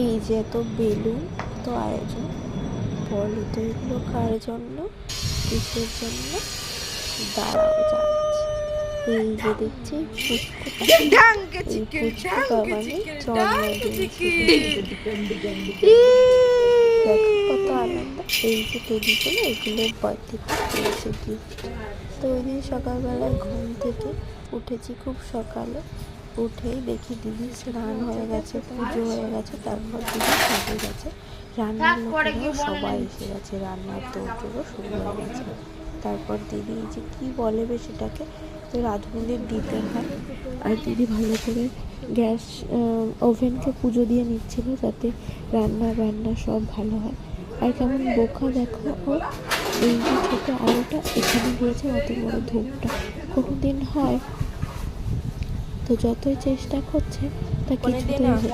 এই যে এত বেলুন, এত আয়োজন, বলো তো এগুলো কার জন্য, কিসের জন্য? দাঁড়াও যাচ্ছি। এই যে দেখছি এই পুচকু বাবানের জন্মদিন দেখো কত আনন্দ। এই যে টেডিগুলো, এগুলো বার্থডে পেয়েছে গিফট। তো ওই দিন সকালবেলায় ঘুম থেকে উঠেছি খুব সকালে, উঠেই দেখি দিদি স্নান হয়ে গেছে, পুজো হয়ে গেছে, তারপর দিদি সাজে গেছে, রান্নার লোকেরাও সবাই এসে গেছে, রান্নার তোড়জোড়ও শুরু হয়ে গেছে। তারপর দিদি এই যে কী বলে বে সেটাকে, তো রাঁধুনিদের দিতে হয়, আর দিদি ভালো করে গ্যাস ওভেনকে পুজো দিয়ে নিচ্ছিল যাতে রান্না বান্না সব ভালো হয়। আর কেমন বোকা দেখো ও, এই যে ছোটো আলোটা এখানে দিয়েছে, অত বড় ধূপটা কোনো দিন হয়? তো যতই চেষ্টা করছে তা কিছুতেই হচ্ছে।